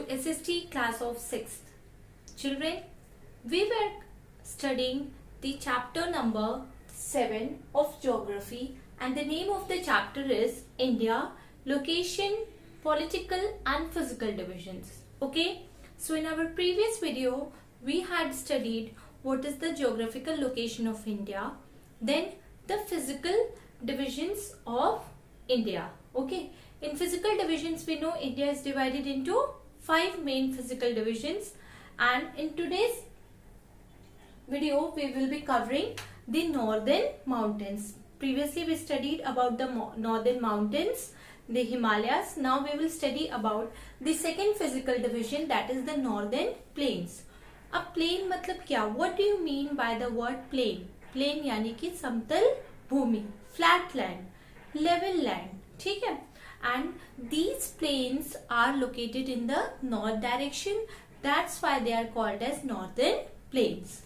SST class of 6th. Children, we were studying the chapter number 7 of geography, and the name of the chapter is India, Location, Political and Physical Divisions. Okay, so in our previous video we had studied what is the geographical location of India, then the physical divisions of India. Okay, in physical divisions we know India is divided into 5 main physical divisions, and in today's video we will be covering the northern mountains. Previously we studied about the northern mountains, the Himalayas. Now we will study about the second physical division, that is the northern plains. अब plane मतलब क्या? What do you mean by the word plain? Plain यानी कि समतल भूमि, flat land, level land, ठीक है. And these plains are located in the north direction. That's why they are called as northern plains.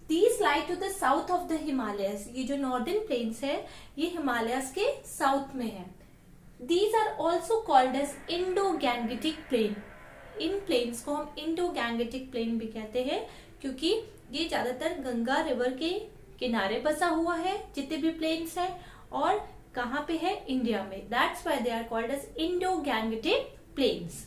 These lie to the south of the Himalayas. ये जो northern plains है, ये Himalayas के south में है. These are also called as Indo-Gangetic plain. In planes को हम Indo-Gangetic plane भी कहते हैं क्योंकि ये ज्यादातर गंगा रिवर के किनारे बसा हुआ है, जितने भी प्लेन्स है, और कहाँ पे है? इंडिया में. That's why they are called as Indo Gangetic plains.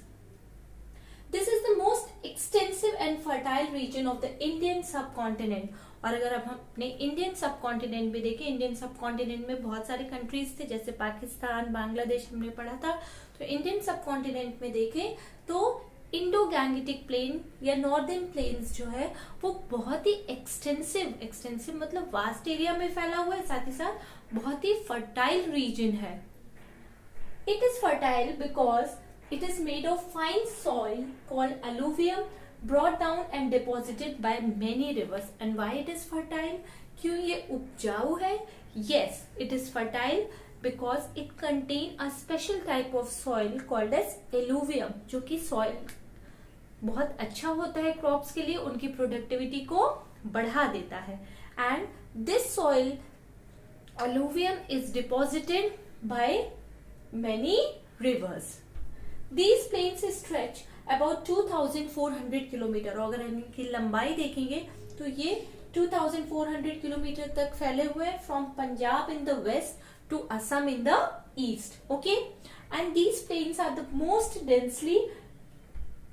This is the most extensive and fertile region of the Indian subcontinent. और अगर अब हम अपने इंडियन सब कॉन्टिनेंट भी देखें, इंडियन सब कॉन्टिनेंट में बहुत सारे कंट्रीज थे, जैसे पाकिस्तान, बांग्लादेश हमने पढ़ा था. तो इंडियन सब कॉन्टिनेंट में देखें तो इंडो गैंगेटिक प्लेन या नॉर्दर्न प्लेन्स जो है वो बहुत ही एक्सटेंसिव मतलब वास्ट एरिया में फैला हुआ है, साथ ही साथ बहुत ही फर्टाइल रीजन है. It is fertile because it is made of fine soil called alluvium brought down and deposited by many rivers. And why it is fertile? क्यों ये उपजाऊ है? Yes, it is fertile because it contain a special type of soil called as alluvium, जो कि soil बहुत अच्छा होता है क्रॉप्स के लिए, उनकी प्रोडक्टिविटी को बढ़ा देता है. And this soil alluvium is deposited by many rivers. These plains stretch about 2400 kilometre. अगर इनकी लंबाई देखेंगे तो ये 2400 किलोमीटर तक फैले हुए हैं, from Punjab in the west to Assam in the east. Okay, and these plains are the most densely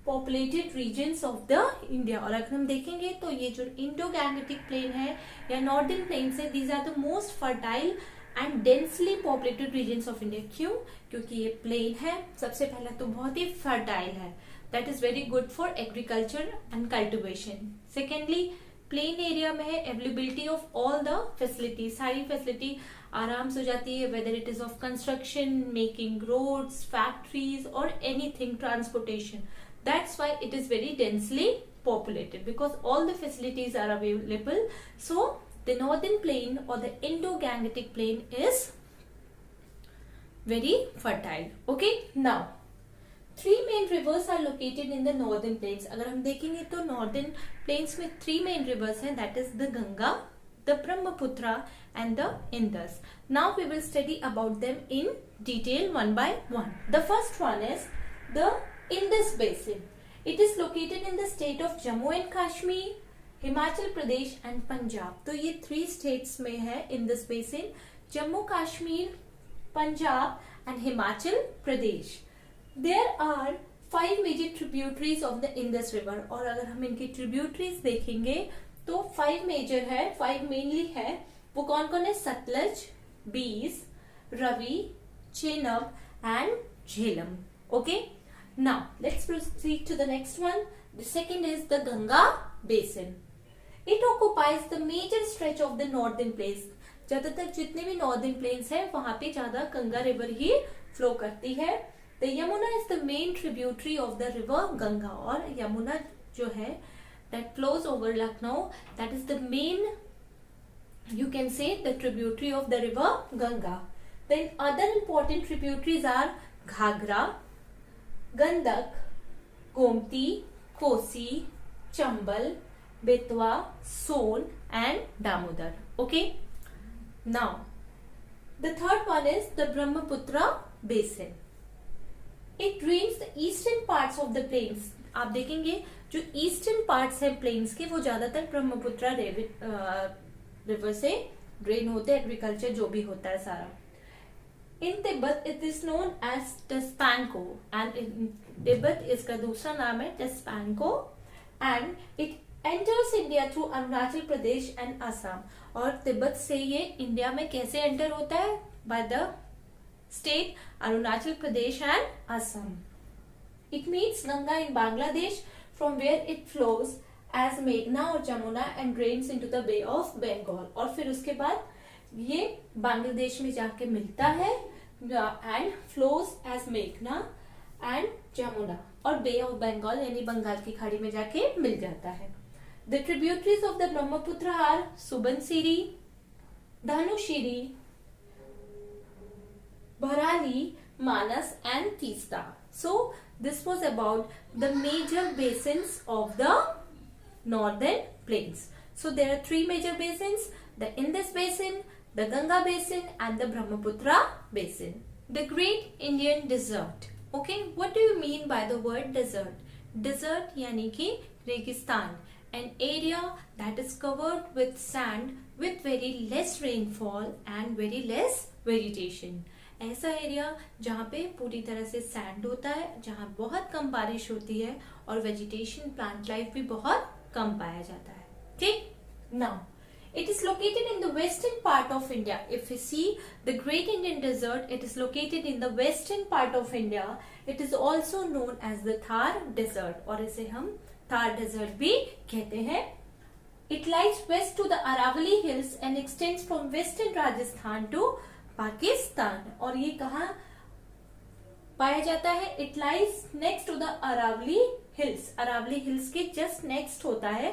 populated regions of the India. और अगर हम देखेंगे तो ये जो इंडो गैंगेटिक प्लेन है या नॉर्दर्न प्लेन्स है, these are the most fertile and densely populated regions of India. क्यों? क्योंकि ये प्लेन है, सबसे पहला तो बहुत ही फर्टाइल है, that is very good for agriculture and cultivation. Secondly, plain area में है availability of all the facility, सारी फैसिलिटी आराम से हो जाती है, whether it is of construction, making roads, factories और anything, transportation. That's why it is very densely populated, because all the facilities are available. So the northern plain or the Indo-Gangetic plain is very fertile. Okay, now 3 main rivers are located in the northern plains. अगर हम देखेंगे तो northern plains में 3 main rivers हैं, that is the Ganga, the Brahmaputra and the Indus. Now we will study about them in detail one by one. The first one is the Indus Basin. It is located in the state of Jammu and Kashmir, Himachal Pradesh and Punjab. तो ये 3 states में है Indus Basin, Jammu Kashmir, Punjab and Himachal Pradesh. There are 5 major tributaries of the Indus River. और अगर हम इनकी tributaries देखेंगे तो 5 major है, 5 mainly है. वो कौन कौन है? सतलज, बीस, Ravi, Chenab and Jhelum. Okay? Now let's proceed to the next one. The second is the Ganga Basin. It occupies the major stretch of the northern plains. ज्यादातर जितने भी northern plains है वहां पे ज्यादा गंगा रिवर ही फ्लो करती है. The Yamuna is the main tributary of the river Ganga. और यमुना जो है that flows over Lucknow, that is the main, you can say, the tributary of the river Ganga. Then other important tributaries are Ghagra, Gandak, Gomti, Kosi, Chambal, Betwa, Son and Damodar. Okay, now the third one is the Brahmaputra basin. It drains the eastern parts of the plains. आप देखेंगे जो eastern parts है planes के, वो ज्यादातर Brahmaputra river से drain होते हैं, एग्रीकल्चर जो भी होता है सारा। In Tibet it is known as Tsangpo, and in Tibet इसका दूसरा नाम है Tsangpo, and it enters India through Arunachal Pradesh and Assam. और तिब्बत से ये इंडिया में कैसे एंटर होता है? By the state Arunachal Pradesh and Assam. It meets Ganga in Bangladesh from where it flows as मेघना और Jamuna and drains into the bay of Bengal. और फिर उसके बाद ये बांग्लादेश में जाके मिलता है एंड फ्लोज एज मेघना एंड जमुना, और बे ऑफ बंगाल यानी बंगाल की खाड़ी में जाके मिल जाता है। The tributaries of the Brahmaputra are Subansiri, Dhanushiri, Bharali, Manas and Teesta. So this was about the major basins of the northern plains. So there are three major basins: the Indus basin, the Ganga basin and the Brahmaputra basin. The Great Indian Desert. Okay, what do you mean by the word desert? Desert यानी कि रेगिस्तान, an area that is covered with sand with very less rainfall and very less vegetation. ऐसा area जहाँ पे पूरी तरह से sand होता है, जहाँ बहुत कम बारिश होती है और वेजिटेशन, प्लांट लाइफ भी बहुत कम पाया जाता है। ठीक, now it is located in the western part of India. If we see the Great Indian Desert, it is located in the western part of India. It is also known as the Thar Desert, और इसे हम Thar desert भी कहते हैं। It lies west to the Aravalli Hills and extends from western Rajasthan to Pakistan. और ये कहाँ पाया जाता है? It lies next to the Aravalli Hills. Aravalli Hills के just next होता है,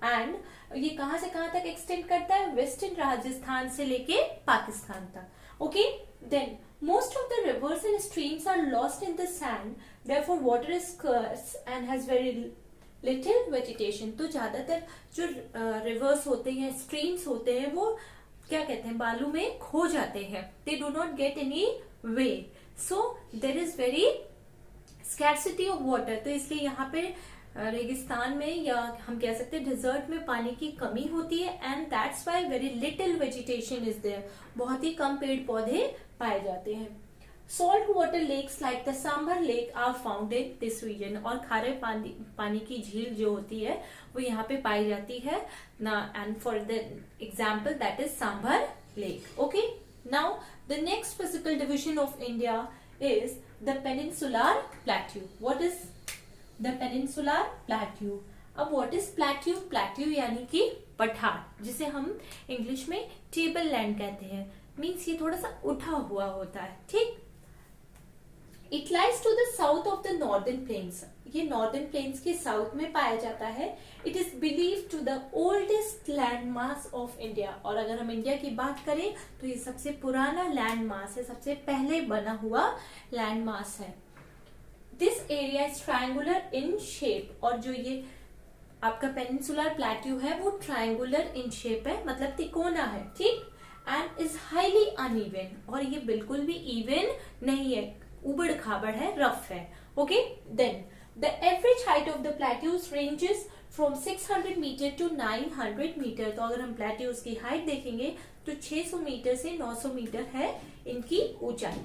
एंड ये कहाँ से कहाँ तक एक्सटेंड करता है? वेस्टर्न राजस्थान से लेके पाकिस्तान तक। Okay, then most of the rivers and streams are lost in the sand, therefore water is scarce and has very little vegetation. तो ज्यादातर जो रिवर्स होते हैं, स्ट्रीम्स होते हैं, वो क्या कहते हैं, बालू में खो जाते हैं। They do not get any way, so there is very scarcity of water. तो इसलिए यहाँ पे रेगिस्तान में, या हम कह सकते हैं डिजर्ट में, पानी की कमी होती है, and that's why very little vegetation is there. बहुत ही कम पेड़ पौधे पाए जाते हैं। Salt water lakes like the Sambhar Lake are found in this region. और खारे पानी की झील जो होती है वो यहाँ पे पाई जाती है ना, and for the example that is Sambhar Lake. Okay, now the next physical division of India is the Peninsular Plateau. What is the Peninsular Plateau? अब what is plateau? Plateau यानी कि पठार, जिसे हम इंग्लिश में टेबल लैंड कहते हैं। Means ये थोड़ा सा उठा हुआ होता है। ठीक, It lies to the south of the northern plains. ये northern plains के साउथ में पाया जाता है। It is believed to the oldest landmass of India. और अगर हम इंडिया की बात करें तो ये सबसे पुराना landmass है, सबसे पहले बना हुआ landmass है। This area is triangular in shape. और जो ये आपका पेनिनसुलर प्लेट्यू है वो ट्रायंगुलर इन शेप है, मतलब तिकोना है। ठीक, एंड इज हाईली अनइवन, और ये बिल्कुल भी इवन नहीं है, उबड़ खाबड़ है, रफ है। Okay, then the average height of the plateaus ranges from 600 metre to 900 metre. तो अगर हम प्लेट्यूज की हाइट देखेंगे तो 600 मीटर से 900 मीटर है इनकी ऊंचाई।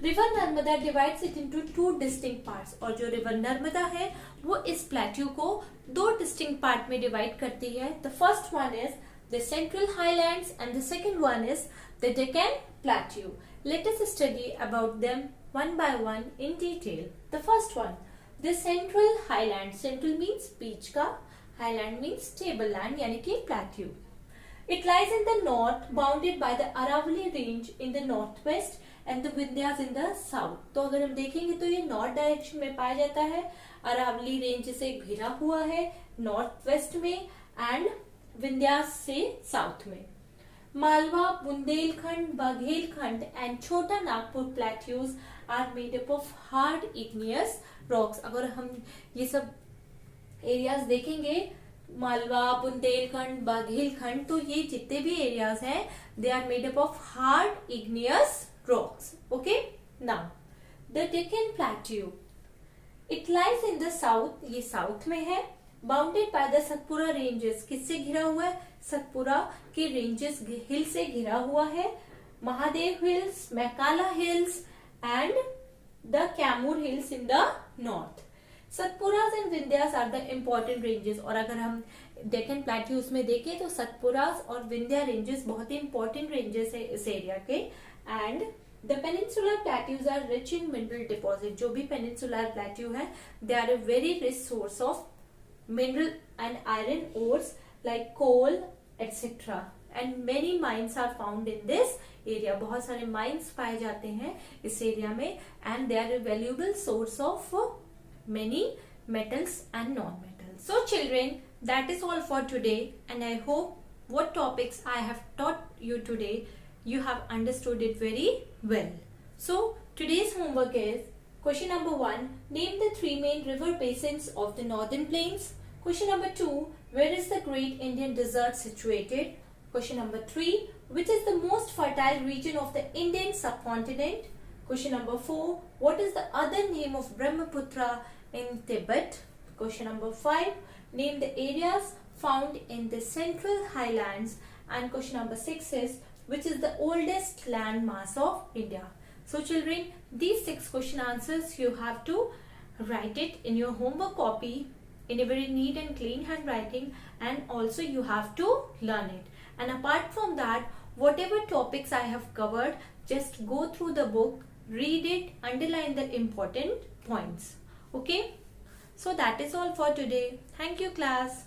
River Narmada divides it into two distinct parts. और जो रिवर नर्मदा है वो इस प्लेट्यू को दो डिस्टिंक्ट पार्ट में डिवाइड करती है। The first one is the central highlands and the second one is the Deccan plateau. Let us study about them one by one in detail. The first one, the central highland. Central means beach का, highland means tableland यानी कि plateau. It lies in the north, bounded by the Aravalli range in the northwest and the Vindhyas in the south. तो अगर हम देखेंगे तो ये north direction में पाया जाता है, अरावली रेंज से घिरा हुआ है नॉर्थ वेस्ट में, एंड विंध्यास से साउथ में। Malwa, Bundelkhand, Baghelkhand and Chota Nagpur plateaus are made up of hard igneous rocks. अगर हम ये सब एरियाज देखेंगे, मालवा, बुंदेलखंड, बाघेलखंड, तो ये जितने भी एरियाज हैं, they are made up of hard igneous rocks. Okay, now the Deccan plateau, it lies in the south, ये साउथ में है, bounded by the Satpura ranges, किससे घिरा हुआ है, सतपुरा के रेंजेस हिल से घिरा हुआ है, Mahadev hills, Maikala hills and the Kaimur hills in the north. Satpuras and Vindhyas are the important ranges, और अगर हम डेक्कन प्लेट्यूज में देखें तो सतपुरास और विंध्या रेंजेस बहुत ही इंपॉर्टेंट रेंजेस है इस एरिया के। And the peninsular plateaus are rich in mineral deposit, जो भी पेनिनसुलर प्लेट्यू है they are a very rich source of mineral and iron ores like coal etcetera, and many mines are found in this area, बहुत सारे mines पाए जाते हैं इस area में, and they are a valuable source of many metals and non-metals. So children, that is all for today, and I hope what topics I have taught you today you have understood it very well. So today's homework is question number 1, name the 3 main river basins of the northern plains. Question number 2, where is the great Indian desert situated? Question number 3, which is the most fertile region of the Indian subcontinent? Question number 4, what is the other name of Brahmaputra in Tibet? Question number 5, name the areas found in the central highlands. And question number 6 is, which is the oldest land mass of India? So children, these 6 question answers you have to write it in your homework copy in a very neat and clean handwriting, and also you have to learn it. And apart from that, whatever topics I have covered, just go through the book, read it, underline the important points. Okay, so that is all for today. Thank you class.